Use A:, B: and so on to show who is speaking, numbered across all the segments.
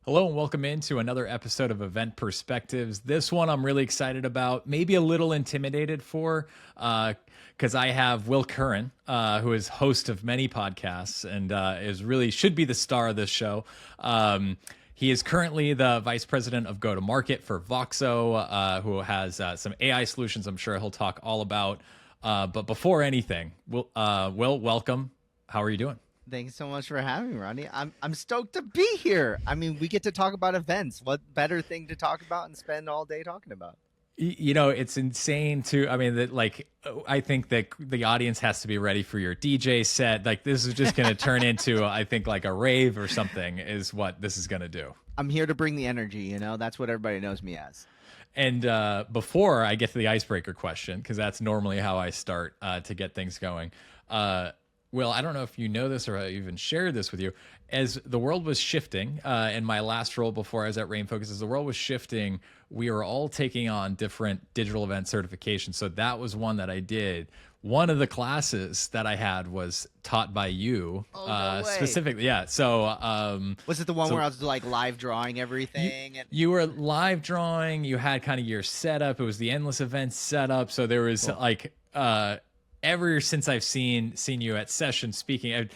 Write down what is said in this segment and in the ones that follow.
A: Hello and welcome into another episode of Event Perspectives. This one I'm really excited about, maybe a little intimidated for, because I have Will Curran, who is host of many podcasts and is really should be the star of this show. He is currently the vice president of go-to-market for Voxo, who has some AI solutions I'm sure he'll talk all about. But before anything, Will, welcome. How are you doing?
B: Thanks so much for having me, Rodney. I'm stoked to be here. I mean, we get to talk about events. What better thing to talk about and spend all day talking about?
A: You know, it's insane to, I mean, that like, I think that the audience has to be ready for your DJ set. Like, this is just going to turn into, I think, like a rave or something is what this is going to do.
B: I'm here to bring the energy, that's what everybody knows me as.
A: And before I get to the icebreaker question, because that's normally how I start to get things going. Will, I don't know if you know this or I even shared this with you. As the world was shifting, in my last role before I was at Rain Focus, as the world was shifting, we were all taking on different digital event certifications. So that was one that I did. One of the classes that I had was taught by you, specifically. Yeah. So
B: was it the one where I was like live drawing everything?
A: You were live drawing. You had kind of your setup. It was the endless events setup. So there was like ever since I've seen you at sessions speaking,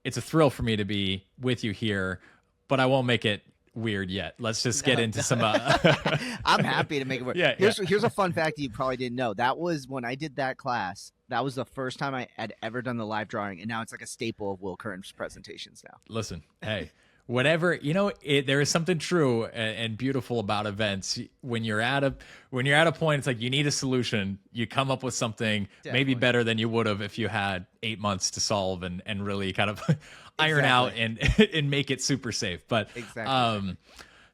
A: it's a thrill for me to be with you here, but I won't make it weird yet. Let's just get into some.
B: I'm happy to make it work.
A: Yeah,
B: here's a fun fact you probably didn't know. That was when I did that class. That was the first time I had ever done the live drawing, and now it's like a staple of Will Curran's presentations now.
A: Listen, hey. Whatever, there is something true and beautiful about events. When you're at a point, it's like you need a solution. You come up with something maybe better than you would have if you had 8 months to solve and really kind of iron out and make it super safe. But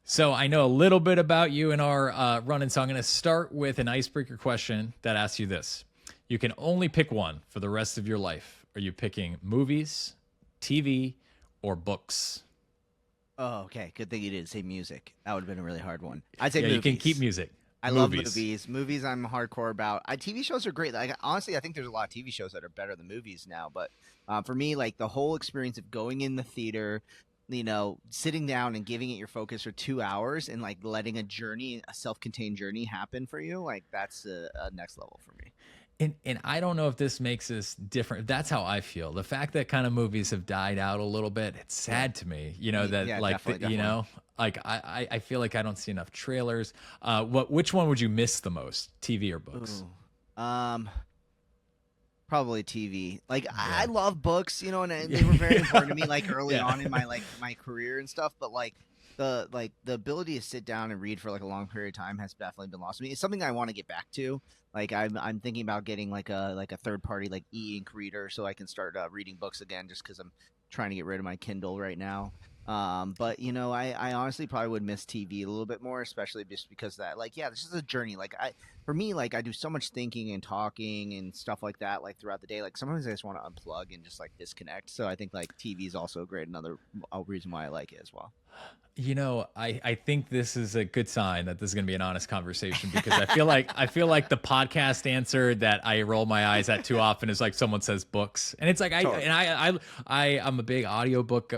A: so I know a little bit about you and our run, and so I'm going to start with an icebreaker question that asks you this: you can only pick one for the rest of your life. Are you picking movies, TV, or books?
B: Oh, okay. Good thing you didn't say music. That would have been a really hard one. I'd say movies.
A: You can keep music.
B: I love movies. Movies I'm hardcore about. TV shows are great. Like, honestly, I think there's a lot of TV shows that are better than movies now. But for me, like the whole experience of going in the theater, sitting down and giving it your focus for 2 hours and like letting a self-contained journey happen for you, like that's a next level for me.
A: And I don't know if this makes us different. That's how I feel. The fact that kind of movies have died out a little bit, it's sad to me. Definitely. Like I feel like I don't see enough trailers. Which one would you miss the most, TV or books?
B: Probably TV. Like I love books, and they were very important to me like early on in my career and stuff, but like the ability to sit down and read for like a long period of time has definitely been lost to me. It's something I want to get back to. Like I'm thinking about getting like a third party like e-ink reader so I can start reading books again, just because I'm trying to get rid of my Kindle right now. But I honestly probably would miss TV a little bit more, especially just because that this is a journey. For me, I do so much thinking and talking and stuff like that, like throughout the day. Like sometimes I just want to unplug and just like disconnect. So I think like TV is also another reason why I like it as well.
A: I think this is a good sign that this is going to be an honest conversation, because I feel like the podcast answer that I roll my eyes at too often is like someone says books, and it's like I'm a big audiobook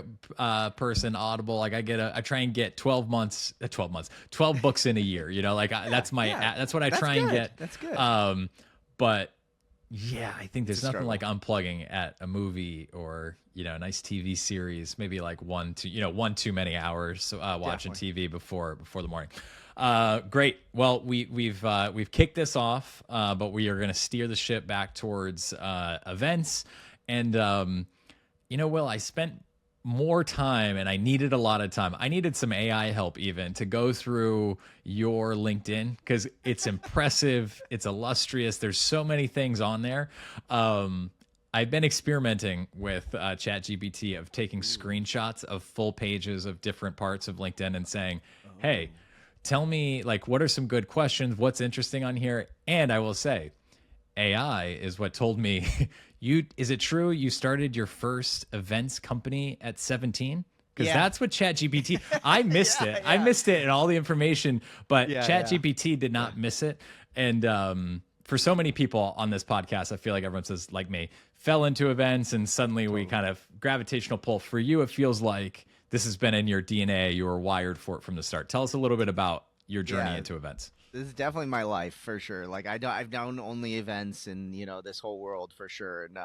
A: person, Audible. Like I try and get 12 books in a year. That's what I try and get.
B: That's good.
A: But yeah, I think there's nothing like unplugging at a movie or a nice TV series. Maybe like one too many hours watching TV before the morning. Great. Well, we've kicked this off, but we are going to steer the ship back towards events. And Will, I spent more time, and I needed a lot of time. I needed some AI help even to go through your LinkedIn, because it's impressive. It's illustrious. There's so many things on there. I've been experimenting with ChatGPT of taking screenshots of full pages of different parts of LinkedIn and saying, hey, tell me, like, what are some good questions? What's interesting on here? And I will say, AI is what told me, is it true you started your first events company at 17? Because that's what ChatGPT, I missed it. I missed it and all the information, but ChatGPT did not miss it. And for so many people on this podcast, I feel like everyone says, like me, fell into events and suddenly we kind of gravitational pull. For you, it feels like this has been in your DNA. You were wired for it from the start. Tell us a little bit about your journey
B: Yeah,
A: into events.
B: this is definitely my life for sure. Like I've done only events in this whole world for sure. And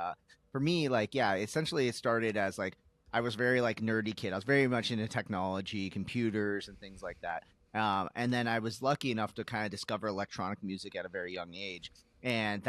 B: for me, like yeah, essentially it started as like I was very like nerdy kid. I was very much into technology, computers, and things like that. And then I was lucky enough to kind of discover electronic music at a very young age, and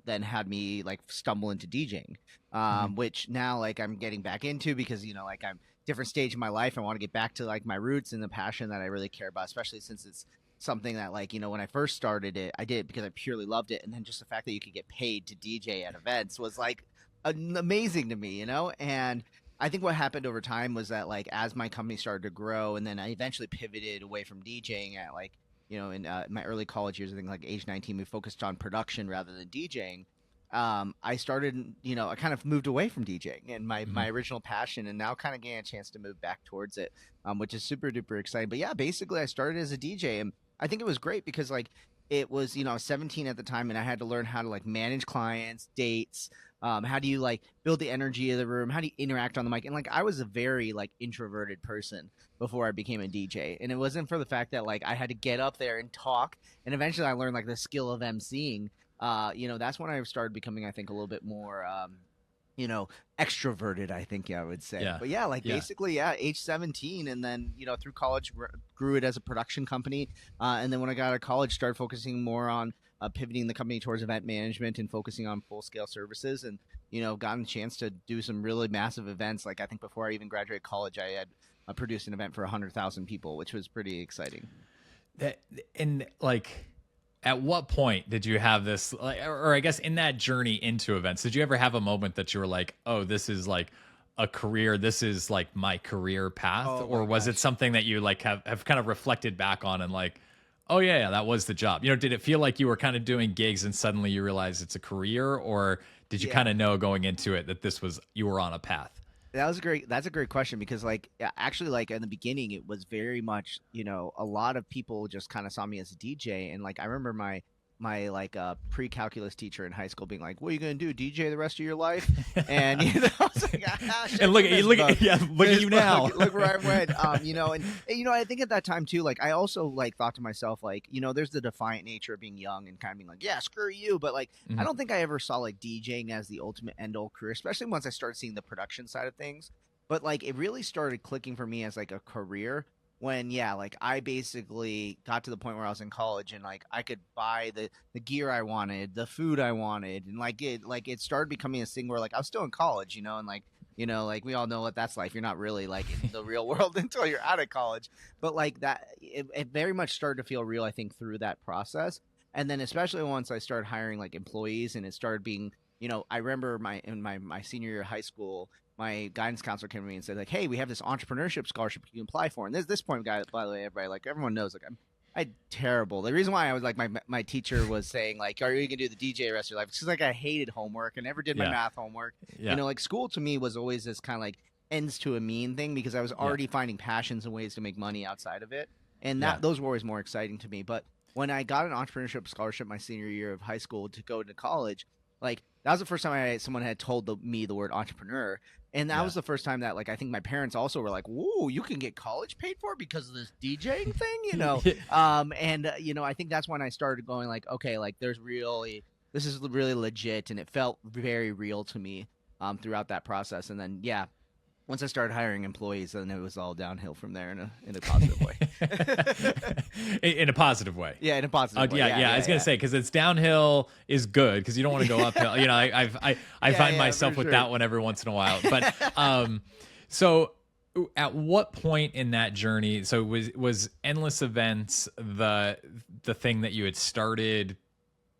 B: then had me like stumble into DJing,
A: Mm-hmm.
B: which now like I'm getting back into because like I'm different stage in my life. I want to get back to like my roots and the passion that I really care about, especially since it's something that like when I first started it, I did it because I purely loved it, and then just the fact that you could get paid to DJ at events was like amazing to me, and I think what happened over time was that like as my company started to grow, and then I eventually pivoted away from DJing at like in my early college years. I think like age 19, we focused on production rather than DJing. I started, I kind of moved away from DJing and
A: Mm-hmm.
B: my original passion, and now kind of getting a chance to move back towards it, which is super duper exciting. But yeah, basically, I started as a DJ, and I think it was great because like it was, I was 17 at the time, and I had to learn how to like manage clients, dates. How do you like build the energy of the room? How do you interact on the mic? And like I was a very like introverted person before I became a DJ, and it wasn't for the fact that like I had to get up there and talk. And eventually, I learned like the skill of emceeing. That's when I started becoming, I think, a little bit more, extroverted, I think I would say.
A: Yeah.
B: But yeah, like
A: Yeah.
B: basically, yeah, age 17. And then, through college, grew it as a production company. And then when I got out of college, started focusing more on pivoting the company towards event management and focusing on full scale services. And, gotten a chance to do some really massive events. Like I think before I even graduated college, I had produced an event for 100,000 people, which was pretty exciting.
A: That, and like, at what point did you have this, like, or I guess in that journey into events, did you ever have a moment that you were like, oh, this is like a career, this is like my career path?
B: Oh
A: Or
B: my
A: was it
B: gosh.
A: something that you like have kind of reflected back on and like, oh yeah, that was the job? Did it feel like you were kind of doing gigs and suddenly you realized it's a career, or did you kind
B: Yeah.
A: of know going into it that you were on a path?
B: That's a great question because like yeah, actually like in the beginning it was very much, a lot of people just kind of saw me as a DJ. And like I remember my like pre-calculus teacher in high school being like, "What are you going to do? DJ the rest of your life?" And I was like, "Ah,
A: And
B: shit,
A: look at
B: miss
A: you
B: bug.
A: now.
B: Look where I went." And I think at that time too, like I also like thought to myself like, there's the defiant nature of being young and kind of being like, "Yeah, screw you." But like I
A: Mhm.
B: don't think I ever saw like DJing as the ultimate end all career, especially once I started seeing the production side of things. But like it really started clicking for me as like a career when yeah, like I basically got to the point where I was in college and like I could buy the gear I wanted, the food I wanted, and like it started becoming a thing where like I was still in college, and like like we all know what that's like. You're not really like in the real world until you're out of college. But like that it very much started to feel real, I think, through that process. And then especially once I started hiring like employees and it started being, I remember my senior year of high school, my guidance counselor came to me and said like, "Hey, we have this entrepreneurship scholarship you can apply for." And this point, guy, by the way, everybody like everyone knows like I terrible. The reason why I was like my teacher was saying like, "Are you gonna do the DJ the rest of your life?" It's because like I hated homework. I never did my
A: Yeah.
B: math homework.
A: Yeah.
B: Like school to me was always this kind of like ends to a mean thing because I was
A: Yeah.
B: already finding passions and ways to make money outside of it, and
A: Yeah.
B: that those were always more exciting to me. But when I got an entrepreneurship scholarship my senior year of high school to go to college, like that was the first time someone had told me the word entrepreneur. And that
A: Yeah.
B: was the first time that like I think my parents also were like, "Whoa, you can get college paid for because of this DJing thing," I think that's when I started going like, okay, like this is really legit, and it felt very real to me throughout that process. And then yeah, once I started hiring employees, then it was all downhill from there in a positive way.
A: In a positive way.
B: Yeah, in a positive way.
A: Yeah. I was gonna say because it's downhill is good because you don't want to go uphill. I find
B: Yeah,
A: myself
B: for
A: with
B: sure.
A: that one every once in a while. But so at what point in that journey? So was endless events the thing that you had started?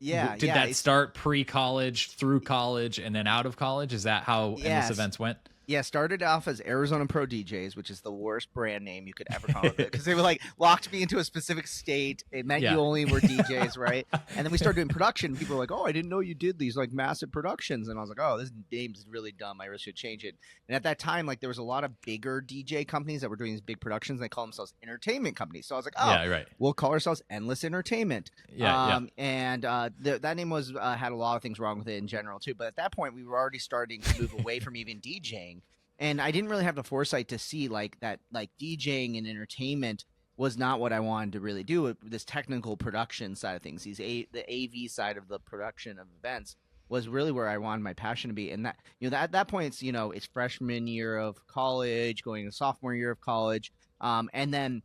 A: Did
B: Yeah,
A: that start pre-college, through college, and then out of college? Is that how endless
B: yes.
A: events went?
B: Yeah, started off as Arizona Pro DJs, which is the worst brand name you could ever come up with because they were like locked me into a specific state. It meant
A: Yeah.
B: you only were DJs, right? And then we started doing production. People were like, "Oh, I didn't know you did these like massive productions," and I was like, "Oh, this name's really dumb. I really should change it." And at that time, like there was a lot of bigger DJ companies that were doing these big productions. They call themselves entertainment companies. So I was like, "Oh,
A: Yeah. Right.
B: we'll call ourselves Endless Entertainment."
A: Yeah.
B: That name had a lot of things wrong with it in general too. But at that point, we were already starting to move away from even DJing And I didn't really have the foresight to see like that, like DJing and entertainment was not what I wanted to really do. This technical production side of things, the AV side of the production of events was really where I wanted my passion to be. And that, at that point, it's freshman year of college, going to sophomore year of college. And then,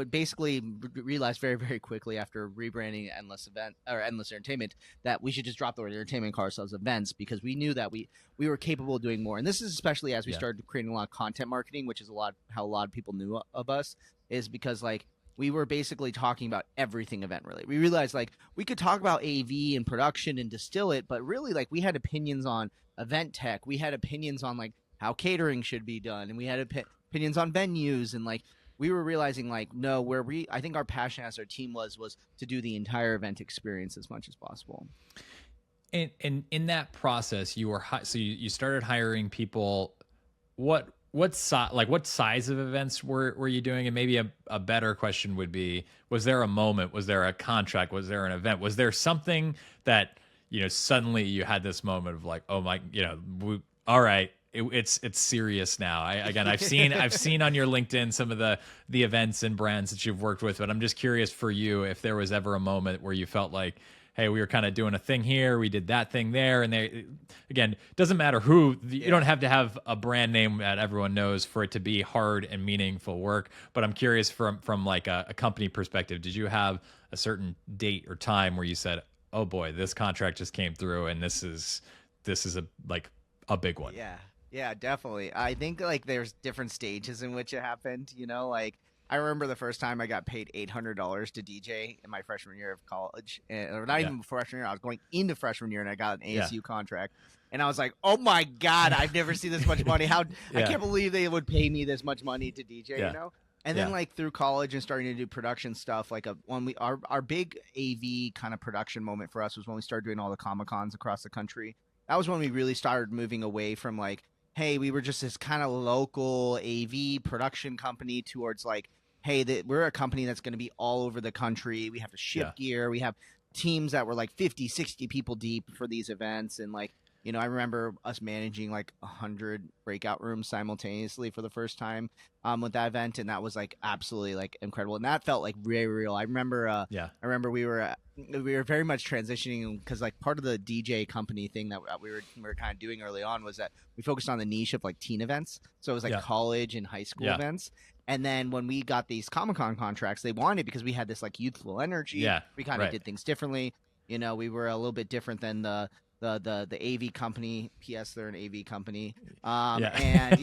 B: basically realized very, very quickly after rebranding Endless Entertainment that we should just drop the word entertainment, call ourselves events, because we knew that we were capable of doing more. And this is especially as we started creating a lot of content marketing, which is how a lot of people knew of us, is because like we were basically talking about everything event related. We realized like we could talk about AV and production and distill it, but really like we had opinions on event tech. We had opinions on like how catering should be done, and we had opinions on venues, and like we were realizing like no, I think our passion as our team was to do the entire event experience as much as possible.
A: And in that process, you started hiring people. What size of events were you doing? And maybe a better question would be, was there a moment, was there a contract, was there an event, was there something that, suddenly you had this moment of like, oh my, all right, it's serious now. I've seen on your LinkedIn some of the events and brands that you've worked with, but I'm just curious for you if there was ever a moment where you felt like, hey, we were kind of doing a thing here, we did that thing there, and again, doesn't matter who, you don't have to have a brand name that everyone knows for it to be hard and meaningful work. But I'm curious from like a company perspective, did you have a certain date or time where you said, oh boy, this contract just came through and this is a big one?
B: Yeah, definitely. I think like there's different stages in which it happened, like I remember the first time I got paid $800 to DJ in my freshman year of college, or not even freshman year. I was going into freshman year, and I got an ASU contract, and I was like, "Oh my god, I've never seen this much money! I can't believe they would pay me this much money to DJ." And then like through college and starting to do production stuff, like our big AV kind of production moment for us was when we started doing all the Comic-Cons across the country. That was when we really started moving away from like, hey, we were just this kind of local AV production company towards like, hey, we're a company that's going to be all over the country. We have to ship gear. We have teams that were like 50, 60 people deep for these events. And like, I remember us managing like 100 breakout rooms simultaneously for the first time with that event. And that was like absolutely like incredible. And that felt like very real. I remember we were very much transitioning because like part of the DJ company thing that we were kind of doing early on was that we focused on the niche of like teen events. So it was like college and high school events. And then when we got these Comic-Con contracts, they wanted, because we had this like youthful energy. We kind of did things differently. We were a little bit different than the AV company. P.S. They're an AV company. And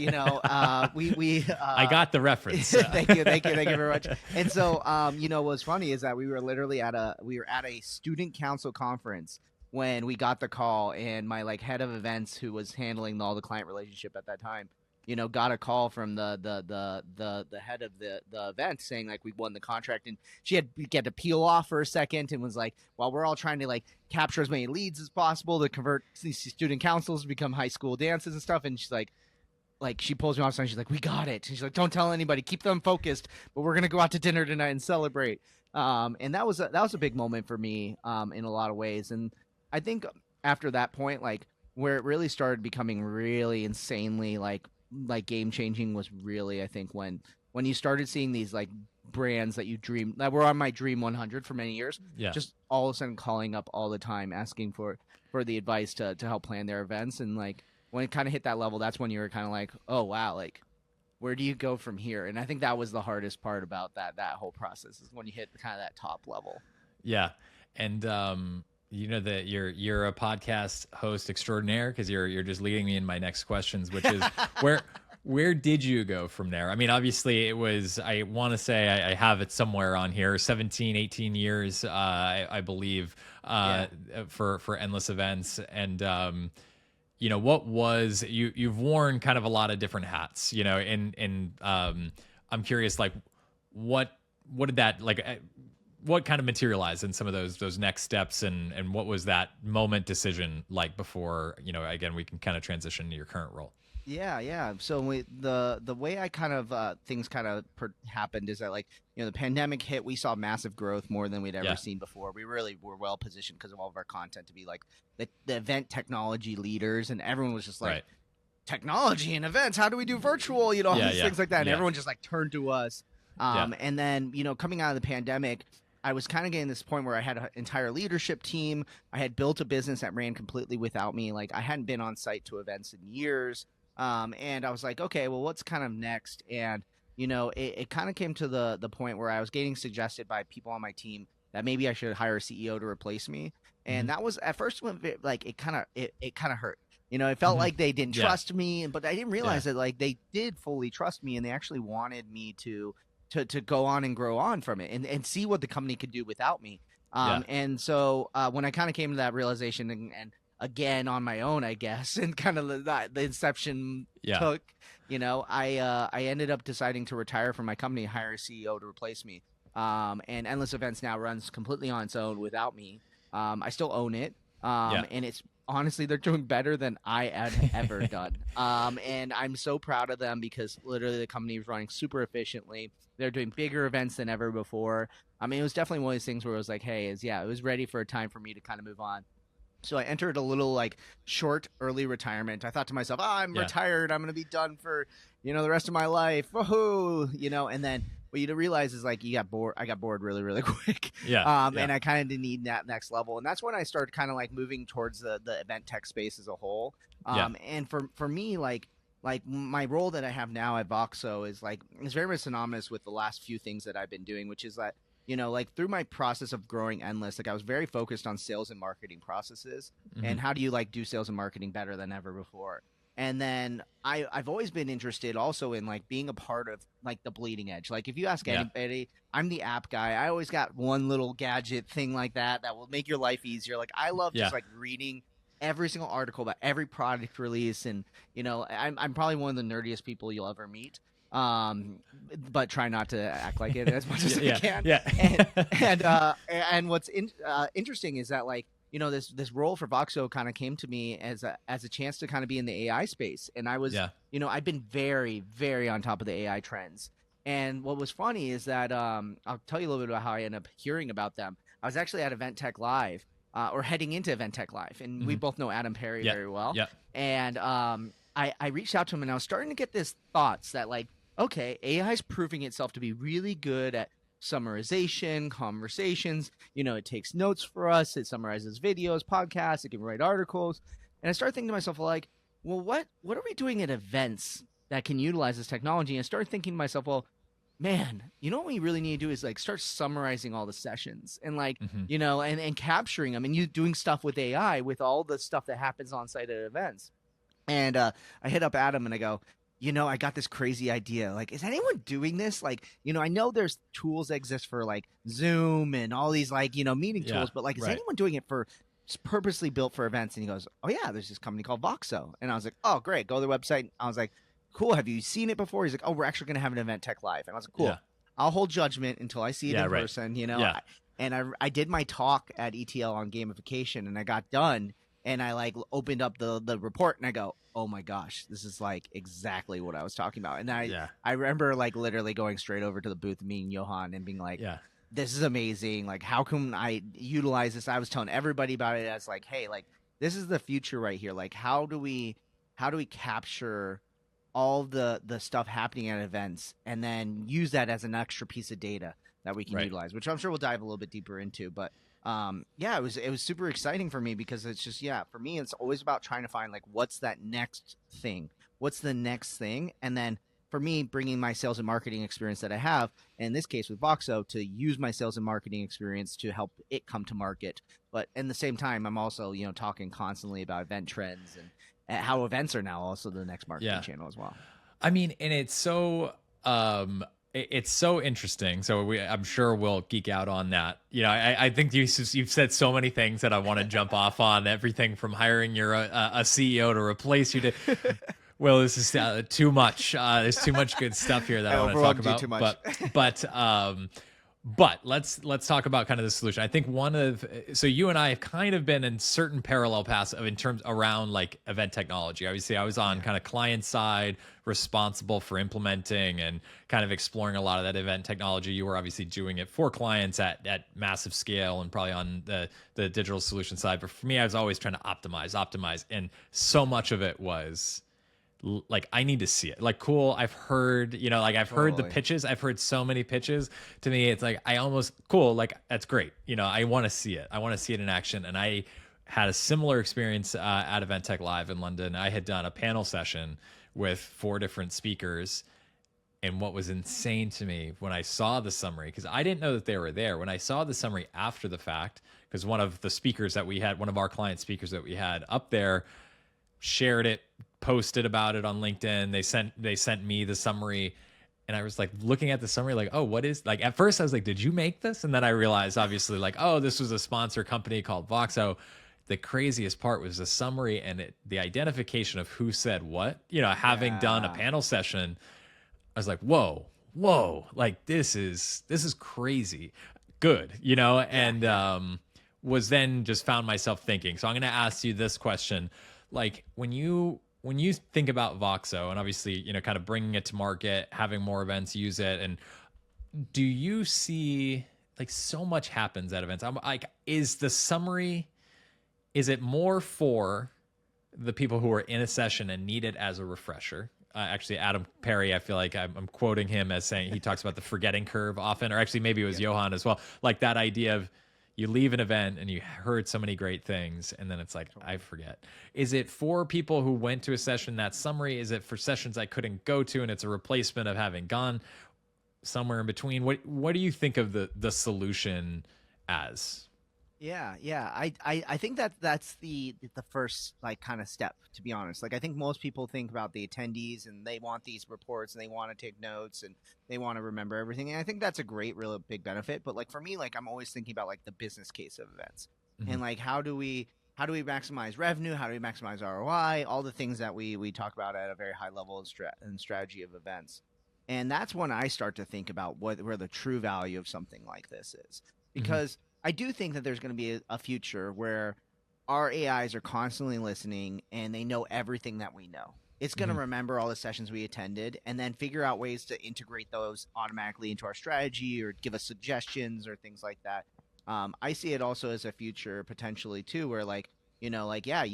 B: we
A: I got the reference.
B: Thank you very much. And so what's funny is that we were literally at a student council conference when we got the call, and my like head of events, who was handling all the client relationship at that time, got a call from the head of the event saying like we won the contract, and she had to peel off for a second and was like, while we're all trying to like capture as many leads as possible to convert these student councils to become high school dances and stuff, and she's like she pulls me off and she's like, we got it, and she's like, don't tell anybody, keep them focused, but we're gonna go out to dinner tonight and celebrate. And that was a big moment for me in a lot of ways. And I think after that point, like where it really started becoming really insanely like game changing was really, I think, when you started seeing these like brands that were on my dream 100 for many years, just all of a sudden calling up all the time asking for the advice to help plan their events. And like when it kind of hit that level, that's when you were kind of like, oh wow, like where do you go from here? And I think that was the hardest part about that whole process, is when you hit kind of that top level.
A: And that you're a podcast host extraordinaire, because you're just leading me in my next questions, which is where did you go from there? I mean, obviously it was, I want to say I have it somewhere on here, 17, 18 years, I believe, for Endless Events. And, what was, you've worn kind of a lot of different hats, and I'm curious, like what did that, like, what kind of materialized in some of those next steps, and what was that moment decision like before, again, we can kind of transition to your current role?
B: Yeah. So the way I kind of things kind of happened is that like, the pandemic hit, we saw massive growth, more than we'd ever seen before. We really were well positioned because of all of our content to be like the event technology leaders, and everyone was just like technology and events. How do we do virtual? You know, all these things like that. And everyone just like turned to us. And then, you know, coming out of the pandemic, I was kind of getting this point where I had an entire leadership team. I had built a business that ran completely without me. Like I hadn't been on site to events in years. And I was like, okay, well, what's kind of next? And, you know, it kind of came to the point where I was getting suggested by people on my team that maybe I should hire a CEO to replace me. And that was at first when like it kind of hurt. You know, it felt like they didn't trust me, but I didn't realize that like they did fully trust me, and they actually wanted me to go on and grow on from it and see what the company could do without me. And so when I kind of came to that realization and again on my own, I guess, and kind of the inception took, you know, I ended up deciding to retire from my company, hire a CEO to replace me. And Endless Events now runs completely on its own without me. I still own it. And it's honestly, they're doing better than I had ever done. And I'm so proud of them because literally the company is running super efficiently. They're doing bigger events than ever before. I mean, it was definitely one of those things where it was like, hey, it was ready for a time for me to kind of move on. So I entered a little like short early retirement. I thought to myself, I'm retired. I'm going to be done for, you know, the rest of my life. Woohoo! You know, and then what you realize is like you got bored. I got bored really, really quick. And I kind of did need that next level. And that's when I started kind of like moving towards the event tech space as a whole. And for me, like my role that I have now at Voxo is like, it's very much synonymous with the last few things that I've been doing, which is that, you know, like through my process of growing Endless, like I was very focused on sales and marketing processes and how do you like do sales and marketing better than ever before. And then I've always been interested also in like being a part of like the bleeding edge. Like if you ask anybody, I'm the app guy. I always got one little gadget thing like that will make your life easier. Like I love just like reading every single article about every product release. And, you know, I'm probably one of the nerdiest people you'll ever meet. But try not to act like it as much as I can. And what's interesting is that like, you know, this role for Voxo kind of came to me as a chance to kind of be in the AI space. And I was, you know, I've been very, very on top of the AI trends. And what was funny is that I'll tell you a little bit about how I ended up hearing about them. I was actually at Event Tech Live or heading into Event Tech Live. And we both know Adam Perry very well. And I reached out to him and I was starting to get this thoughts that like, okay, AI is proving itself to be really good at summarization, conversations. You know, it takes notes for us. It summarizes videos, podcasts. It can write articles. And I started thinking to myself, like, well, what are we doing at events that can utilize this technology? And I started thinking to myself, well, man, you know what we really need to do is like start summarizing all the sessions and like, you know, and capturing them and you doing stuff with AI with all the stuff that happens on site at events. And I hit up Adam and I go, you know, I got this crazy idea. Like, is anyone doing this? Like, you know, I know there's tools that exist for like Zoom and all these like, you know, meeting tools, but like, is anyone doing it for purposely built for events? And he goes, oh yeah, there's this company called Voxo. And I was like, oh great, go to their website. I was like, cool. Have you seen it before? He's like, oh, we're actually going to have an Event Tech Live. And I was like, cool. I'll hold judgment until I see it in person, you know? And I did my talk at ETL on gamification and I got done. And I like opened up the report and I go, oh my gosh, this is like exactly what I was talking about. And I remember like literally going straight over to the booth, me and Johan, and being like, this is amazing. Like, how can I utilize this? I was telling everybody about it as like, hey, like this is the future right here. Like, how do we capture all the stuff happening at events and then use that as an extra piece of data that we can utilize, which I'm sure we'll dive a little bit deeper into. But it was super exciting for me because it's just, for me, it's always about trying to find like, what's that next thing? What's the next thing? And then for me, bringing my sales and marketing experience that I have, in this case with Voxo, to use my sales and marketing experience to help it come to market. But in the same time, I'm also, you know, talking constantly about event trends and how events are now also the next marketing channel as well.
A: I mean, and it's so, it's so interesting. So I'm sure we'll geek out on that. You know, I think you've said so many things that I want to jump off on. Everything from hiring your a CEO to replace you to. Well, this is too much. There's too much good stuff here that I want to talk about.
B: Too much.
A: But let's talk about kind of the solution. I think so you and I have kind of been in certain parallel paths in terms around like event technology. Obviously, I was on kind of client side, responsible for implementing and kind of exploring a lot of that event technology. You were obviously doing it for clients at massive scale and probably on the digital solution side. But for me, I was always trying to optimize, and so much of it was like I need to see it. Like, cool, I've heard, like I've heard the pitches. I've heard so many pitches. To me, it's like I almost cool. Like, that's great. I want to see it. I want to see it in action. And I had a similar experience at Event Tech Live in London. I had done a panel session with 4 different speakers. And what was insane to me when I saw the summary, because I didn't know that they were there, when I saw the summary after the fact, because one of the speakers that we had, one of our client speakers that we had up there, shared it, posted about it on LinkedIn. They sent me the summary, and I was like looking at the summary, like, oh, what is, like, at first I was like, did you make this? And then I realized, obviously, like, oh, this was a sponsor company called Voxo. The craziest part was the summary and the identification of who said what. Having done a panel session, I was like, whoa, like this is crazy good, and was then just found myself thinking. So I'm going to ask you this question. Like, when you think about Voxo, and obviously, kind of bringing it to market, having more events use it, and do you see, like, so much happens at events? I'm like, is the summary, is it more for the people who are in a session and need it as a refresher? Actually, Adam Perry, I feel like I'm quoting him as saying, he talks about the forgetting curve often, or actually maybe it was Johan as well. Like that idea of you leave an event and you heard so many great things, and then it's like, I forget. Is it for people who went to a session, that summary? Is it for sessions I couldn't go to and it's a replacement of having gone? Somewhere in between? What do you think of the solution as?
B: Yeah. I think that's the first, like, kind of step, to be honest. Like, I think most people think about the attendees and they want these reports and they want to take notes and they want to remember everything. And I think that's a great, real big benefit. But like for me, like I'm always thinking about like the business case of events and like how do we maximize revenue? How do we maximize ROI? All the things that we talk about at a very high level and strategy of events. And that's when I start to think about where the true value of something like this is, because I do think that there's going to be a future where our AIs are constantly listening and they know everything that we know. It's going to remember all the sessions we attended and then figure out ways to integrate those automatically into our strategy or give us suggestions or things like that. I see it also as a future potentially too, where like, you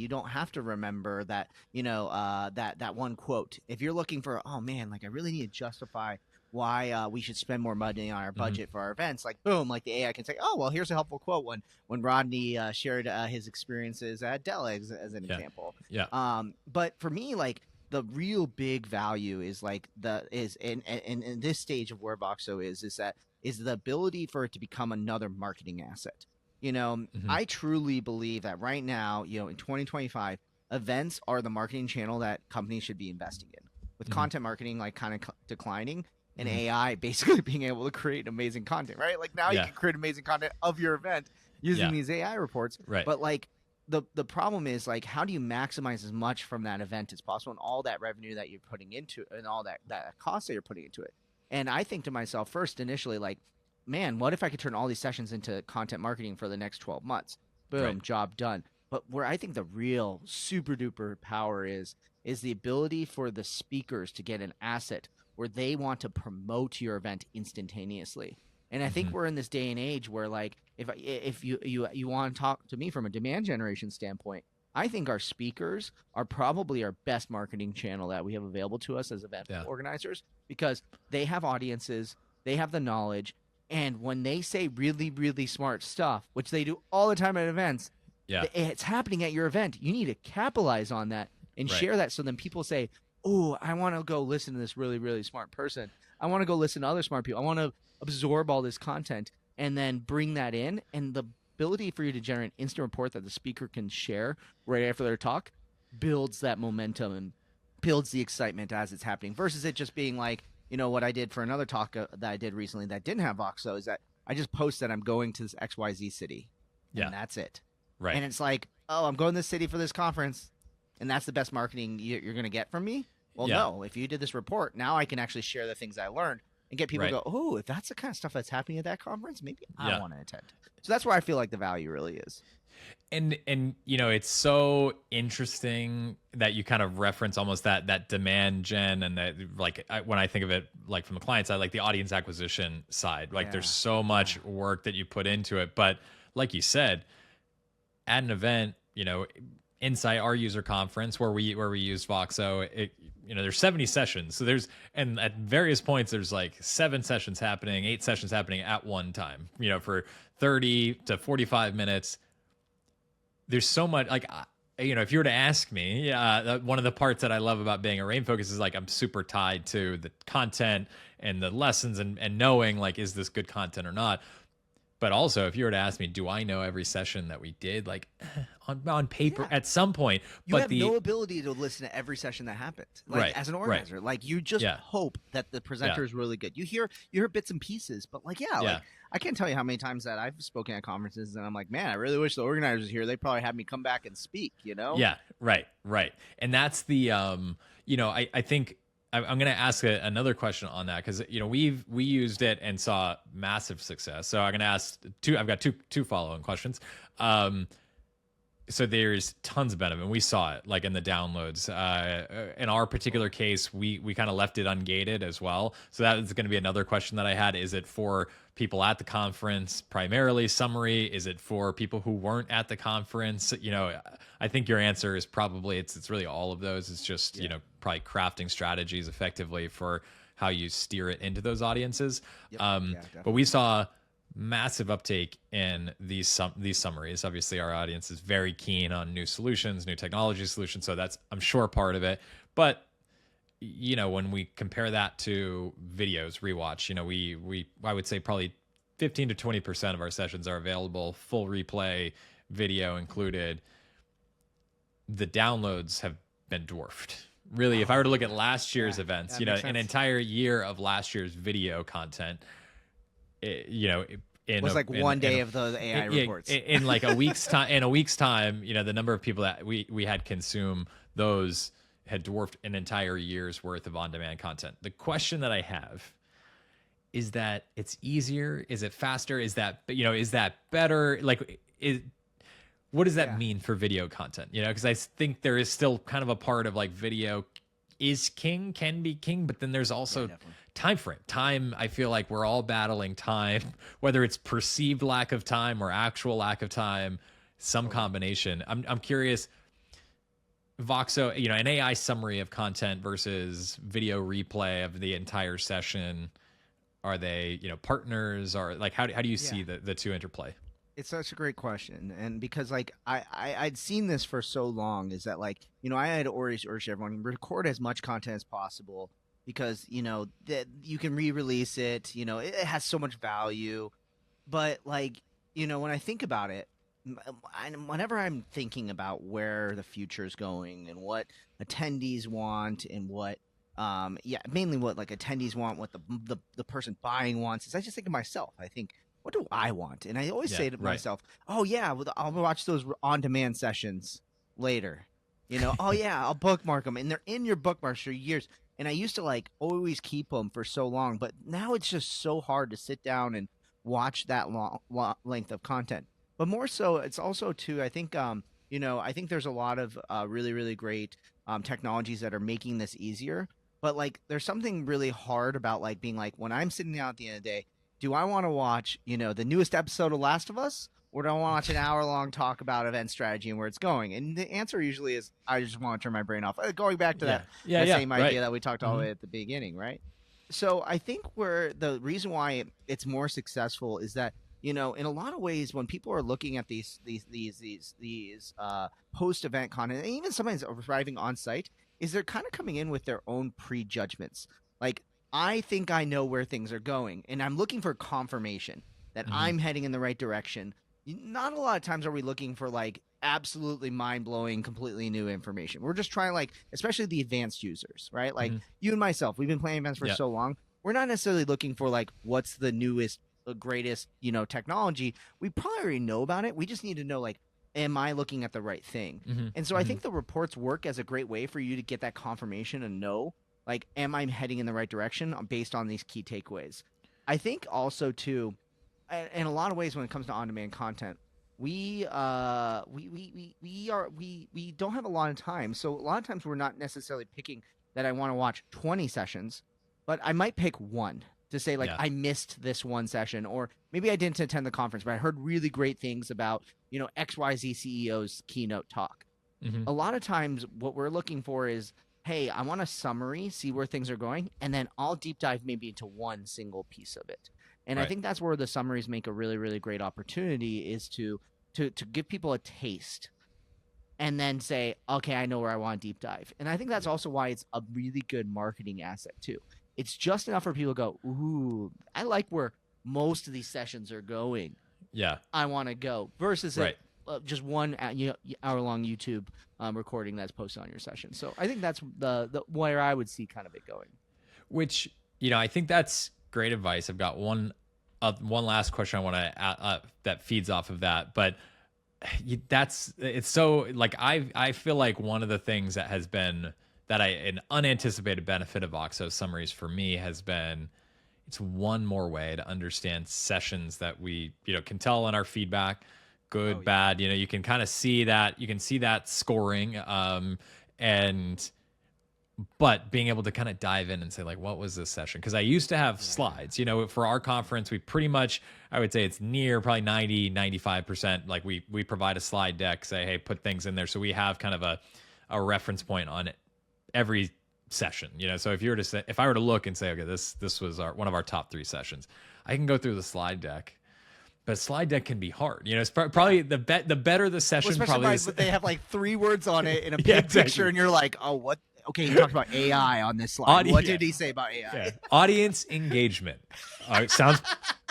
B: don't have to remember that, that one quote. If you're looking for, oh man, like I really need to justify why we should spend more money on our budget for our events, like boom, like the AI can say, oh well, here's a helpful quote when Rodney shared his experiences at Dell as an example. But for me, like the real big value is like in this stage of where Voxo is the ability for it to become another marketing asset. I truly believe that right now, in 2025, events are the marketing channel that companies should be investing in, with content marketing like kind of declining. And AI basically being able to create amazing content, right? Like now you can create amazing content of your event using these AI reports.
A: Right.
B: But like the problem is like, how do you maximize as much from that event as possible and all that revenue that you're putting into it and all that cost that you're putting into it? And I think to myself first initially, like, man, what if I could turn all these sessions into content marketing for the next 12 months? Boom, job done. But where I think the real super duper power is the ability for the speakers to get an asset where they want to promote your event instantaneously. And I think we're in this day and age where, like, if you want to talk to me from a demand generation standpoint, I think our speakers are probably our best marketing channel that we have available to us as event organizers, because they have audiences, they have the knowledge, and when they say really, really smart stuff, which they do all the time at events, it's happening at your event. You need to capitalize on that and share that, so then people say, oh, I want to go listen to this really, really smart person. I want to go listen to other smart people. I want to absorb all this content and then bring that in. And the ability for you to generate an instant report that the speaker can share right after their talk builds that momentum and builds the excitement as it's happening, versus it just being like, what I did for another talk that I did recently that didn't have Voxo is that I just posted I'm going to this XYZ city. And that's it.
A: Right.
B: And it's like, oh, I'm going to this city for this conference, and that's the best marketing you're going to get from me? Well, no. If you did this report, now I can actually share the things I learned and get people to go, oh, if that's the kind of stuff that's happening at that conference, maybe I want to attend. So that's where I feel like the value really is.
A: And it's so interesting that you kind of reference almost that demand gen, and that, like, when I think of it, like from the client side, like the audience acquisition side, like there's so much work that you put into it. But like you said, at an event, Insight, our user conference, where we use Voxo, there's 70 sessions. So and at various points there's like 7 sessions happening, 8 sessions happening at one time. For 30 to 45 minutes. There's so much, like, if you were to ask me, one of the parts that I love about being a Rain Focus is like I'm super tied to the content and the lessons and knowing like, is this good content or not? But also, if you were to ask me, do I know every session that we did? Like on paper at some point.
B: You have no ability to listen to every session that happened. Like as an organizer. Like you just hope that the presenter is really good. You hear bits and pieces, but like like I can't tell you how many times that I've spoken at conferences and I'm like, man, I really wish the organizers were here. They probably had me come back and speak,
A: Yeah, right. And that's the I think I'm going to ask another question on that because we used it and saw massive success. So I'm going to ask I've got two follow-on questions. So there's tons of benefit. And we saw it like in the downloads. In our particular case, we kind of left it ungated as well. So that is going to be another question that I had. Is it for people at the conference primarily summary? Is it for people who weren't at the conference? I think your answer is probably it's really all of those. It's just probably crafting strategies effectively for how you steer it into those audiences. But we saw massive uptake in these summaries. Obviously, our audience is very keen on new solutions, new technology solutions. So that's, I'm sure, part of it. But when we compare that to videos rewatch, I would say probably 15 to 20% of our sessions are available, full replay, video included. The downloads have been dwarfed. Really, if I were to look at last year's events, an entire year of last year's video content, it was
B: like one day of the AI reports.
A: In like a week's time, the number of people that we had consume those had dwarfed an entire year's worth of on-demand content. The question that I have is that it's easier? Is it faster? Is that better? Like, what does that mean for video content? Because I think there is still kind of a part of like video is king, can be king, but then there's also time frame. Time, I feel like we're all battling time, whether it's perceived lack of time or actual lack of time, some combination. I'm curious, Voxo, an AI summary of content versus video replay of the entire session. Are they, partners, or like how do you see the two interplay?
B: It's such a great question, and because like I'd seen this for so long, is that like I had always urged everyone record as much content as possible because that you can re-release it, it has so much value, but like when I think about it, whenever I'm thinking about where the future is going and what attendees want and what mainly what like attendees want, what the person buying wants, is I just think of myself. I think, what do I want? And I always say to myself, oh yeah, I'll watch those on-demand sessions later. Oh yeah, I'll bookmark them, and they're in your bookmarks for years. And I used to like always keep them for so long, but now it's just so hard to sit down and watch that long length of content. But more so, it's also too, I think, I think there's a lot of really, really great technologies that are making this easier. But like, there's something really hard about like being like, when I'm sitting down at the end of the day, do I want to watch, the newest episode of Last of Us, or do I want to watch an hour-long talk about event strategy and where it's going? And the answer usually is, I just want to turn my brain off. Going back to that same idea that we talked all the way at the beginning, right? So I think the reason why it's more successful is that, in a lot of ways, when people are looking at these post-event content, and even sometimes arriving on site, is they're kind of coming in with their own prejudgments. Like, I think I know where things are going, and I'm looking for confirmation that I'm heading in the right direction. Not a lot of times are we looking for like absolutely mind-blowing, completely new information. We're just trying, like, especially the advanced users, right? Like you and myself, we've been playing events for so long. We're not necessarily looking for like what's the newest, the greatest, technology. We probably already know about it. We just need to know, like, am I looking at the right thing? And so I think the reports work as a great way for you to get that confirmation and know, like, am I heading in the right direction based on these key takeaways? I think also too, in a lot of ways when it comes to on-demand content, we don't have a lot of time. So a lot of times we're not necessarily picking that I want to watch 20 sessions, but I might pick one to say, like, I missed this one session, or maybe I didn't attend the conference, but I heard really great things about, XYZ CEO's keynote talk.
A: Hmm.
B: A lot of times what we're looking for is, hey, I want a summary, see where things are going, and then I'll deep dive maybe into one single piece of it. And I
A: Right.
B: think that's where the summaries make a really, really great opportunity, is to give people a taste and then say, okay, I know where I want to deep dive. And I think that's also why it's a really good marketing asset too. It's just enough for people to go, ooh, I like where most of these sessions are going.
A: Yeah.
B: I want to go, versus
A: Right.
B: just one hour long YouTube recording that's posted on your session. So I think that's the where I would see kind of it going.
A: Which, I think that's great advice. I've got one last question I want to that feeds off of that, but it's so like I feel like one of the things that has been an unanticipated benefit of Voxo summaries for me has been, it's one more way to understand sessions that we can tell in our feedback, good, bad. You can kind of see that, scoring, and but being able to kind of dive in and say, like, what was this session? Because I used to have slides, for our conference, we pretty much, I would say it's near probably 90-95%, like we provide a slide deck, say, hey, put things in there, so we have kind of a reference point on every session. So if I were to look and say, okay, this was one of our top 3 sessions, I can go through the slide deck. But a slide deck can be hard. It's probably the better the session.
B: Well,
A: probably
B: they have like 3 words on it in a big
A: exactly.
B: picture, and you're like, oh, what? Okay, he talked about AI on this slide. What did he say about AI?
A: Yeah. Audience engagement. It sounds.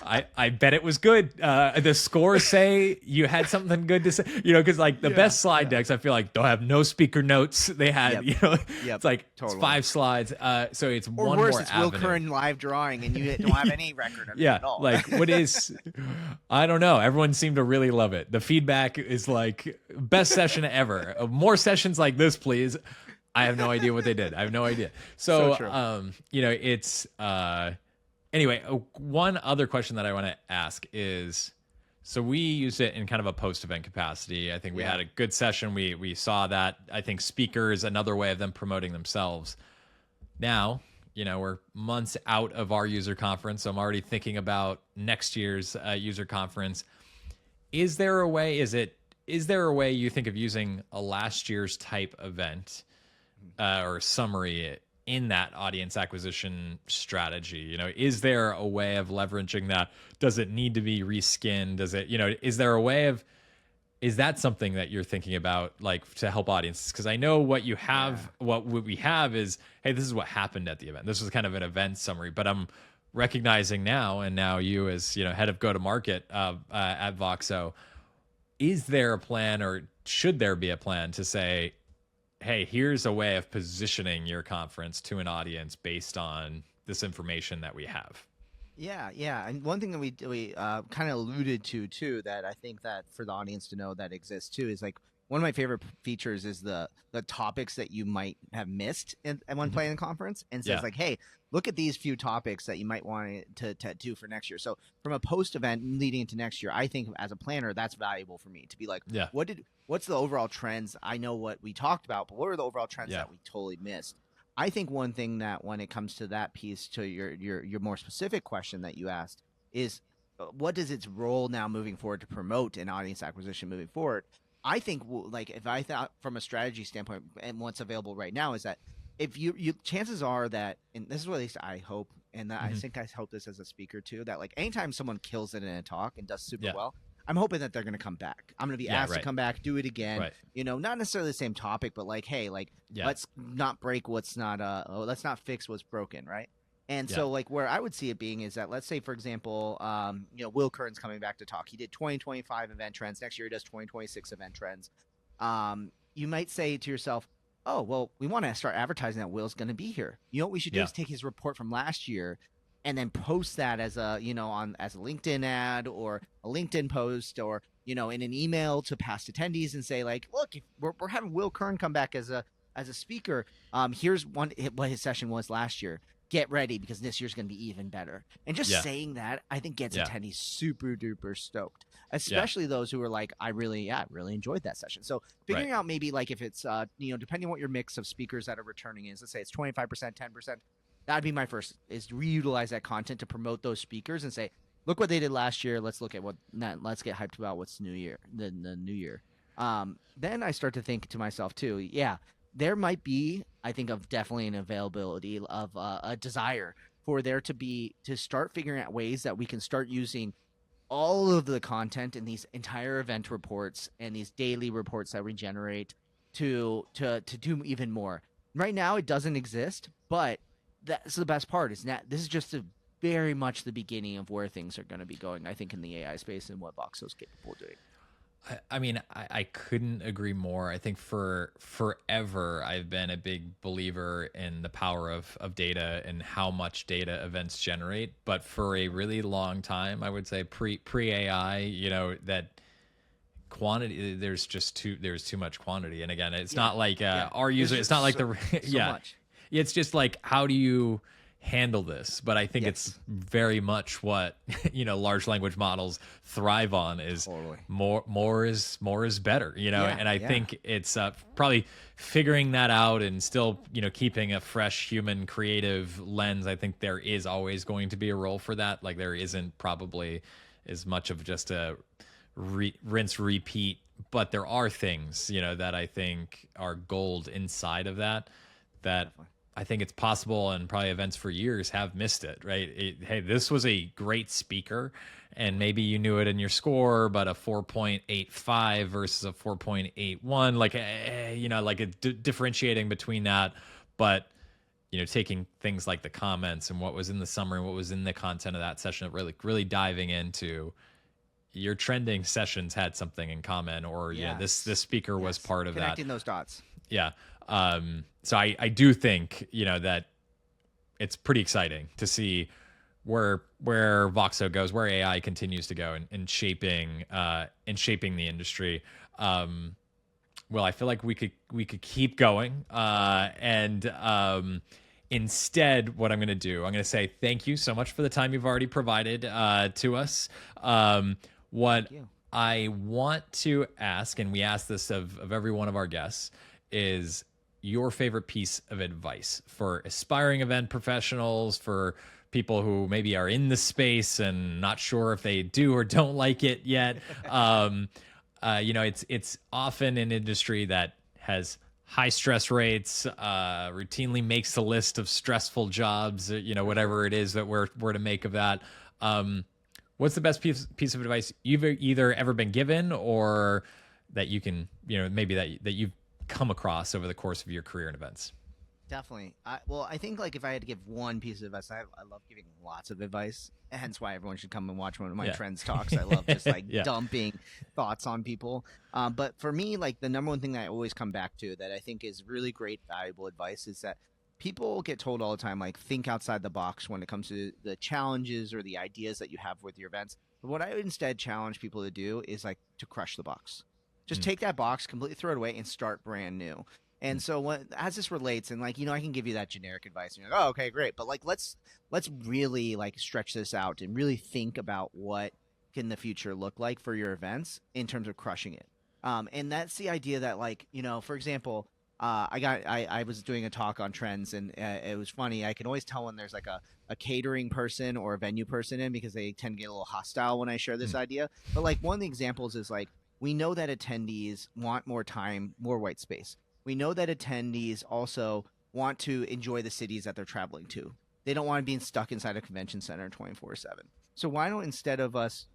A: I bet it was good. The scores say you had something good to say. Because like the best slide decks, I feel like they'll have no speaker notes. They had, it's like totally. It's 5 slides. So it's
B: or
A: one
B: worse,
A: more
B: it's
A: avenue.
B: Will Curran live drawing, and you don't have any record of it at all.
A: Like what is? I don't know. Everyone seemed to really love it. The feedback is like best session ever. More sessions like this, please. I have no idea what they did. I have no idea. So it's anyway, one other question that I want to ask is, so we used it in kind of a post-event capacity. I think we had a good session. We saw that. I think speakers, another way of them promoting themselves. Now, we're months out of our user conference, so I'm already thinking about next year's user conference. Is there a way you think of using a last year's type event or summary in that audience acquisition strategy? Is there a way of leveraging that? Does it need to be reskinned? Does it, is there a way of, is that something that you're thinking about, like, to help audiences? Because I know what you have, what we have is, hey, this is what happened at the event. This was kind of an event summary, but I'm recognizing now, and now you as, head of go-to-market at Voxo, is there a plan, or should there be a plan to say, hey, here's a way of positioning your conference to an audience based on this information that we have?
B: Yeah. And one thing that we kind of alluded to too, that I think that for the audience to know that exists too, is like, one of my favorite features is the topics that you might have missed at one playing the conference, and says like, hey, look at these few topics that you might want to do for next year. So from a post event leading into next year, I think as a planner, that's valuable for me to be like, what's the overall trends? I know what we talked about, but what are the overall trends that we totally missed? I think one thing that, when it comes to that piece, to your more specific question that you asked, is what is its role now moving forward to promote an audience acquisition moving forward? I think, like, if I thought from a strategy standpoint, and what's available right now, is that if you chances are that, and this is what at least I hope, and I think I hope this as a speaker too, that like anytime someone kills it in a talk and does super well, I'm hoping that they're going to come back. I'm going to be asked to come back, do it again. Not necessarily the same topic, but like, hey, like, let's not break what's not let's not fix what's broken, right? And so, like, where I would see it being is that, let's say, for example, Will Curran's coming back to talk. He did 2025 event trends. Next year, he does 2026 event trends. You might say to yourself, oh, well, we want to start advertising that Will's going to be here. You know what we should do is take his report from last year and then post that as a, as a LinkedIn ad or a LinkedIn post, or, in an email to past attendees, and say, like, look, we're having Will Curran come back as a speaker. Here's what his session was last year. Get ready, because this year's going to be even better. And just saying that, I think, gets attendees super duper stoked, especially those who are like, I really enjoyed that session. So figuring out maybe, like, if it's, depending on what your mix of speakers that are returning is, let's say it's 25%, 10%, that'd be my first, is to reutilize that content to promote those speakers and say, look what they did last year. Let's look at let's get hyped about what's the new year. Then I start to think to myself too, yeah, there might be, I think, of definitely an availability of a desire for there to start figuring out ways that we can start using all of the content in these entire event reports and these daily reports that we generate to do even more. Right now, it doesn't exist, but that's the best part. Is that this is just very much the beginning of where things are going to be going. I think in the AI space and what Voxo is capable of doing.
A: I mean, I couldn't agree more. I think for forever, I've been a big believer in the power of data and how much data events generate. But for a really long time, I would say pre AI, that quantity, there's too much quantity. And again, it's not like our user, it's not like
B: so much.
A: It's just like, how do you handle this? But I think it's very much what large language models thrive on is more is better, and I think it's probably figuring that out and still keeping a fresh human creative lens. I think there is always going to be a role for that. Like there isn't probably as much of just a rinse repeat, but there are things that I think are gold inside of that Definitely. I think it's possible, and probably events for years have missed it, right? Hey, this was a great speaker, and maybe you knew it in your score, but a 4.85 versus a 4.81, like differentiating between that. But, taking things like the comments and what was in the summary, what was in the content of that session, really diving into your trending sessions had something in common, or, this speaker was part of
B: connecting those dots.
A: Yeah. So I do think, that it's pretty exciting to see where Voxo goes, where AI continues to go in shaping the industry. Well, I feel like we could keep going. And instead, what I'm going to do, I'm going to say thank you so much for the time you've already provided to us. What I want to ask, and we ask this of every one of our guests, is your favorite piece of advice for aspiring event professionals, for people who maybe are in the space and not sure if they do or don't like it yet. It's often an industry that has high stress rates, routinely makes the list of stressful jobs, whatever it is that we're to make of that. What's the best piece of advice you've either ever been given, or that you can, maybe that you've come across over the course of your career in events?
B: Definitely. I think like if I had to give one piece of advice, I love giving lots of advice. Hence why everyone should come and watch one of my Trends talks. I love just like dumping thoughts on people. But for me, like the number one thing that I always come back to that I think is really great, valuable advice is that people get told all the time, like, think outside the box when it comes to the challenges or the ideas that you have with your events. But what I would instead challenge people to do is like to crush the box. Just take that box, completely throw it away, and start brand new. And so as this relates, and like, I can give you that generic advice, and you're like, oh, okay, great. But like, let's really like stretch this out and really think about what can the future look like for your events in terms of crushing it. And that's the idea that like, for example, I was doing a talk on trends, and it was funny. I can always tell when there's like a catering person or a venue person in, because they tend to get a little hostile when I share this idea. But like one of the examples is like, we know that attendees want more time, more white space. We know that attendees also want to enjoy the cities that they're traveling to. They don't want to be stuck inside a convention center 24/7. So why don't, instead of us,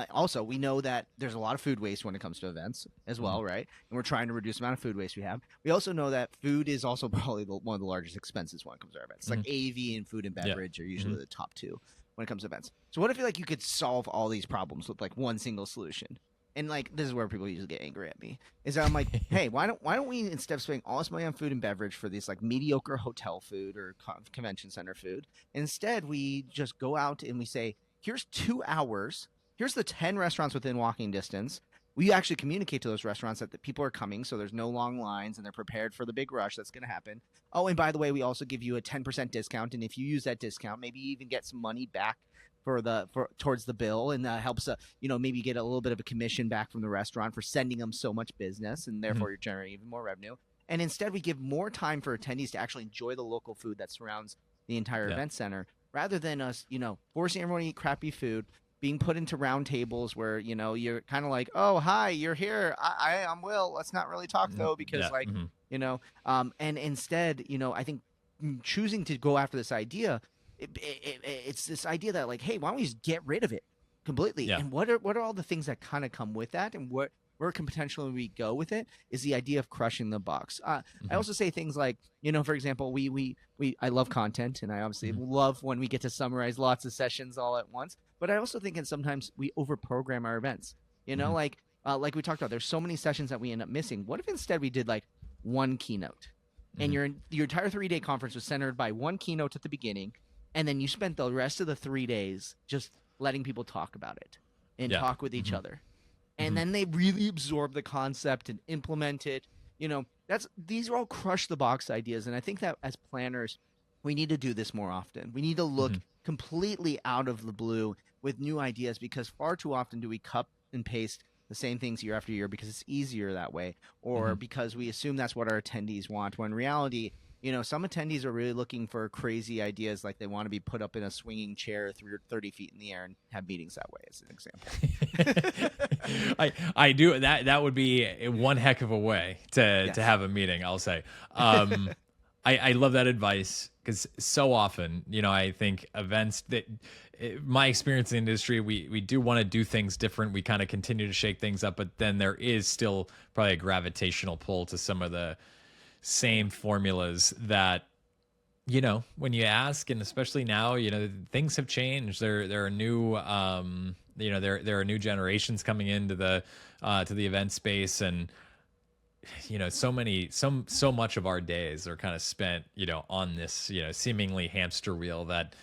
B: also we know that there's a lot of food waste when it comes to events as well, right? And we're trying to reduce the amount of food waste we have. We also know that food is also probably one of the largest expenses when it comes to our events. Like AV and food and beverage are usually the top two when it comes to events. So what if you could solve all these problems with like one single solution? And like, this is where people usually get angry at me, is that I'm like, hey, why don't we, instead of spending all this money on food and beverage for these like mediocre hotel food or convention center food, instead we just go out and we say, here's 2 hours, here's the 10 restaurants within walking distance. We actually communicate to those restaurants that the people are coming, so there's no long lines and they're prepared for the big rush that's going to happen. Oh, and by the way, we also give you a 10% discount, and if you use that discount, maybe you even get some money back towards the bill, and helps maybe get a little bit of a commission back from the restaurant for sending them so much business, and therefore you're generating even more revenue. And instead, we give more time for attendees to actually enjoy the local food that surrounds the entire event center, rather than us, forcing everyone to eat crappy food, being put into round tables where, you're kind of like, oh, hi, you're here. I'm Will. Let's not really talk though, because
A: Yeah. Mm-hmm.
B: and instead, I think choosing to go after this idea, it's this idea that like, hey, why don't we just get rid of it completely?
A: Yeah.
B: And what are all the things that kind of come with that, and where can potentially we go with it is the idea of crushing the box. I also say things like, for example, I love content, and I obviously love when we get to summarize lots of sessions all at once. But I also think that sometimes we overprogram our events. Like we talked about, there's so many sessions that we end up missing. What if instead we did like one keynote, and your entire 3-day conference was centered by one keynote at the beginning, and then you spent the rest of the 3 days just letting people talk about it and talk with each other. And then they really absorb the concept and implement it. These are all crush the box ideas. And I think that as planners, we need to do this more often. We need to look completely out of the blue with new ideas, because far too often do we cut and paste the same things year after year because it's easier that way, or because we assume that's what our attendees want, when in reality, some attendees are really looking for crazy ideas, like they want to be put up in a swinging chair 30 feet in the air and have meetings that way, as an
A: example. I do that would be one heck of a way to have a meeting, I'll say. I love that advice, because so often, I think events that my experience in the industry, we do want to do things different. We kind of continue to shake things up, but then there is still probably a gravitational pull to some of the same formulas that, when you ask, and especially now, things have changed. There are new, there are new generations coming into the to the event space, and so much of our days are kind of spent, on this, seemingly hamster wheel that,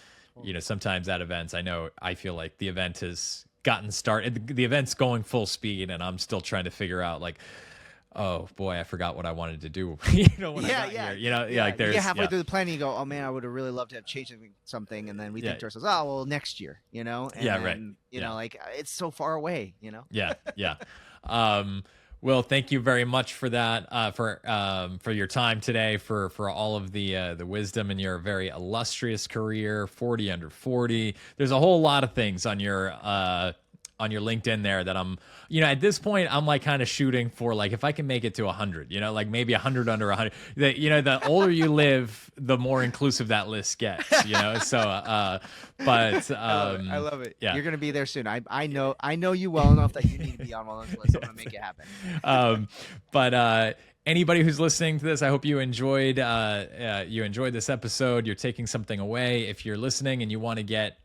A: sometimes at events, I feel like the event has gotten started, the event's going full speed, and I'm still trying to figure out like, oh boy, I forgot what I wanted to do. When I got here, like there's
B: halfway through the planning, you go, oh man, I would have really loved to have changed something, and then we think to ourselves, oh well, next year, and like it's so far away,
A: Will, thank you very much for that, for your time today, for all of the wisdom in your very illustrious career, 40 under 40. There's a whole lot of things on your LinkedIn there that I'm, at this point, I'm like kind of shooting for, like, if I can make it to 100, like maybe 100 under 100. The older you live, the more inclusive that list gets, So, but
B: I love it. Yeah, you're gonna be there soon. I know you well enough that you need to be on one of those lists. I'm gonna make it happen.
A: But anybody who's listening to this, I hope you enjoyed this episode. You're taking something away. If you're listening and you want to get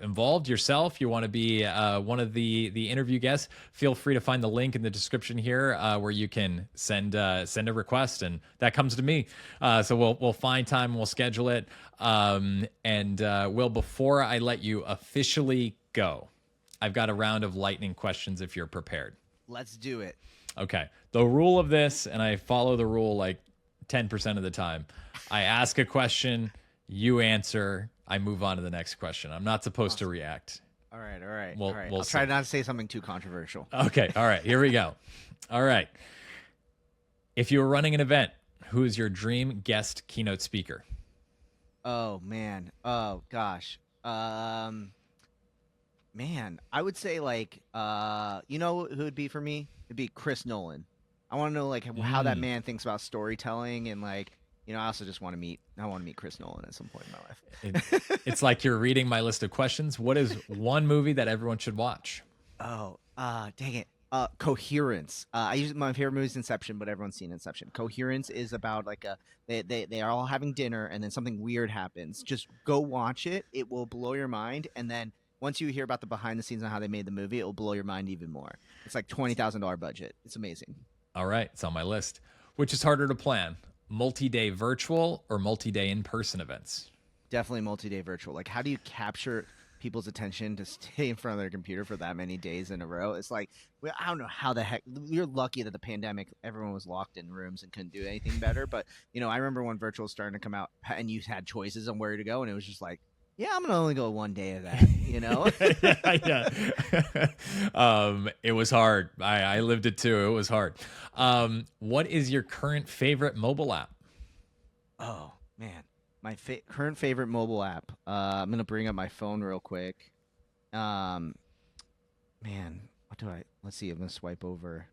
A: involved yourself, you want to be one of the interview guests, feel free to find the link in the description here where you can send a request, and that comes to me. So we'll find time and we'll schedule it. Will, before I let you officially go, I've got a round of lightning questions if you're prepared.
B: Let's do it.
A: Okay. The rule of this, and I follow the rule like 10% of the time, I ask a question, you answer, I move on to the next question. I'm not supposed to react.
B: All right. I'll try not to say something too controversial.
A: Okay. All right. Here we go. All right. If you were running an event, who is your dream guest keynote speaker?
B: Oh, man. Oh, gosh. Man, I would say like, who would be for me? It'd be Chris Nolan. I want to know like how that man thinks about storytelling, and like, I also just want to meet Chris Nolan at some point in my
A: life. It's like you're reading my list of questions. What is one movie that everyone should watch?
B: Oh, dang it. Coherence. My favorite movie is Inception, but everyone's seen Inception. Coherence is about like they are all having dinner, and then something weird happens. Just go watch it. It will blow your mind, and then once you hear about the behind the scenes on how they made the movie, it will blow your mind even more. It's like $20,000 budget. It's amazing.
A: All right. It's on my list. Which is harder to plan, multi-day virtual or multi-day in-person events?
B: Definitely multi-day virtual. Like, how do you capture people's attention to stay in front of their computer for that many days in a row? It's like, well, I don't know how the heck. You're lucky that the pandemic, everyone was locked in rooms and couldn't do anything better. But, I remember when virtual was starting to come out and you had choices on where to go, and it was just like, yeah, I'm gonna only go one day of that,
A: yeah. It was hard. I lived it too. It was hard. What is your current favorite mobile app?
B: Oh man, my current favorite mobile app. I'm gonna bring up my phone real quick. Man, what do I? Let's see. I'm gonna swipe over.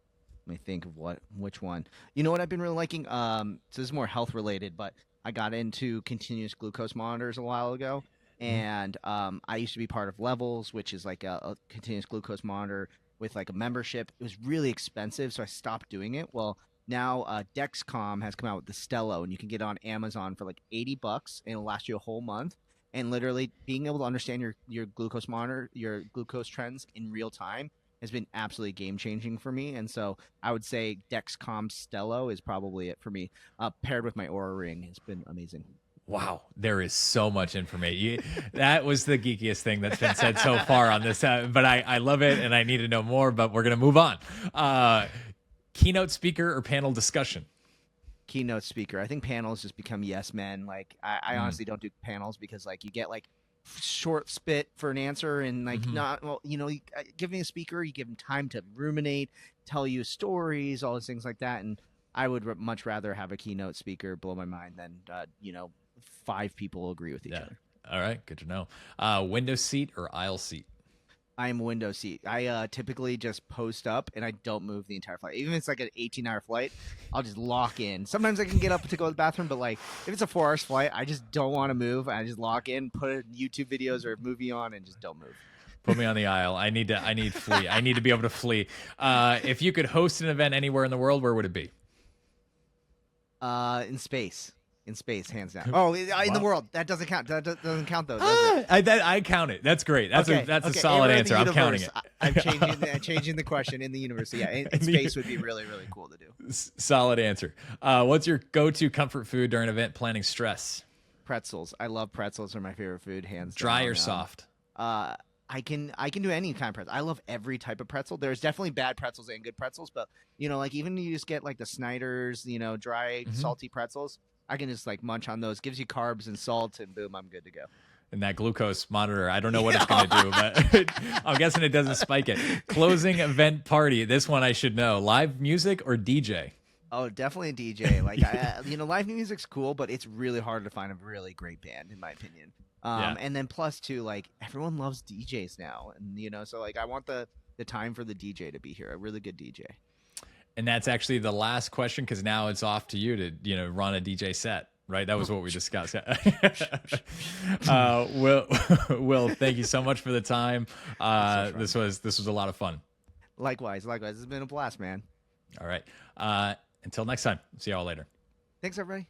B: Let me think of which one. You know what I've been really liking? So this is more health related, but I got into continuous glucose monitors a while ago,
A: Mhm.
B: and I used to be part of Levels, which is like a continuous glucose monitor with like a membership. It was really expensive, so I stopped doing it. Well, now Dexcom has come out with the Stello, and you can get it on Amazon for like $80, and it'll last you a whole month. And literally being able to understand your glucose monitor, your glucose trends in real time has been absolutely game changing for me. And so I would say Dexcom Stello is probably it for me. Paired with my Aura Ring has been amazing.
A: Wow, there is so much information. That was the geekiest thing that's been said so far on this, but I love it and I need to know more, but we're going to move on. Keynote speaker or panel discussion?
B: Keynote speaker. I think panels just become yes men. Like I honestly don't do panels because like you get like short spit for an answer and like not well, giving a speaker, you give them time to ruminate, tell you stories, all those things like that. And I would much rather have a keynote speaker blow my mind than 5 people agree with each other.
A: All right, good to know. Window seat or aisle seat?
B: I am window seat. I typically just post up and I don't move the entire flight. Even if it's like an 18-hour flight, I'll just lock in. Sometimes I can get up to go to the bathroom, but like if it's a 4 hour flight, I just don't want to move. I just lock in, put YouTube videos or a movie on, and just don't move.
A: Put me on the aisle. I need flee. I need to be able to flee. If you could host an event anywhere in the world, where would it be?
B: In space. In space, hands down. Oh, in the world. That doesn't count. That doesn't count, though, does it?
A: I count it. That's great. That's
B: okay,
A: a solid answer. I'm counting it.
B: I'm changing the question in the universe. Yeah, in space would be really, really cool to do.
A: Solid answer. What's your go-to comfort food during event planning stress?
B: Pretzels. I love pretzels. Are my favorite food, hands down.
A: Dry or soft?
B: I can do any kind of pretzel. I love every type of pretzel. There's definitely bad pretzels and good pretzels, but like even you just get like the Snyder's, dry, salty pretzels. I can just like munch on those. Gives you carbs and salt, and boom, I'm good to go.
A: And that glucose monitor, I don't know what it's going to do, but I'm guessing it doesn't spike it. Closing event party. This one I should know. Live music or DJ?
B: Oh, definitely a DJ. Like, live music's cool, but it's really hard to find a really great band, in my opinion. And then plus two, like everyone loves DJs now, and so like I want the time for the DJ to be here, a really good DJ.
A: And that's actually the last question because now it's off to you to run a DJ set, right? That was what we discussed. Will, thank you so much for the time. This was a lot of fun.
B: Likewise, it's been a blast, man.
A: All right. Until next time. See y'all later.
B: Thanks, everybody.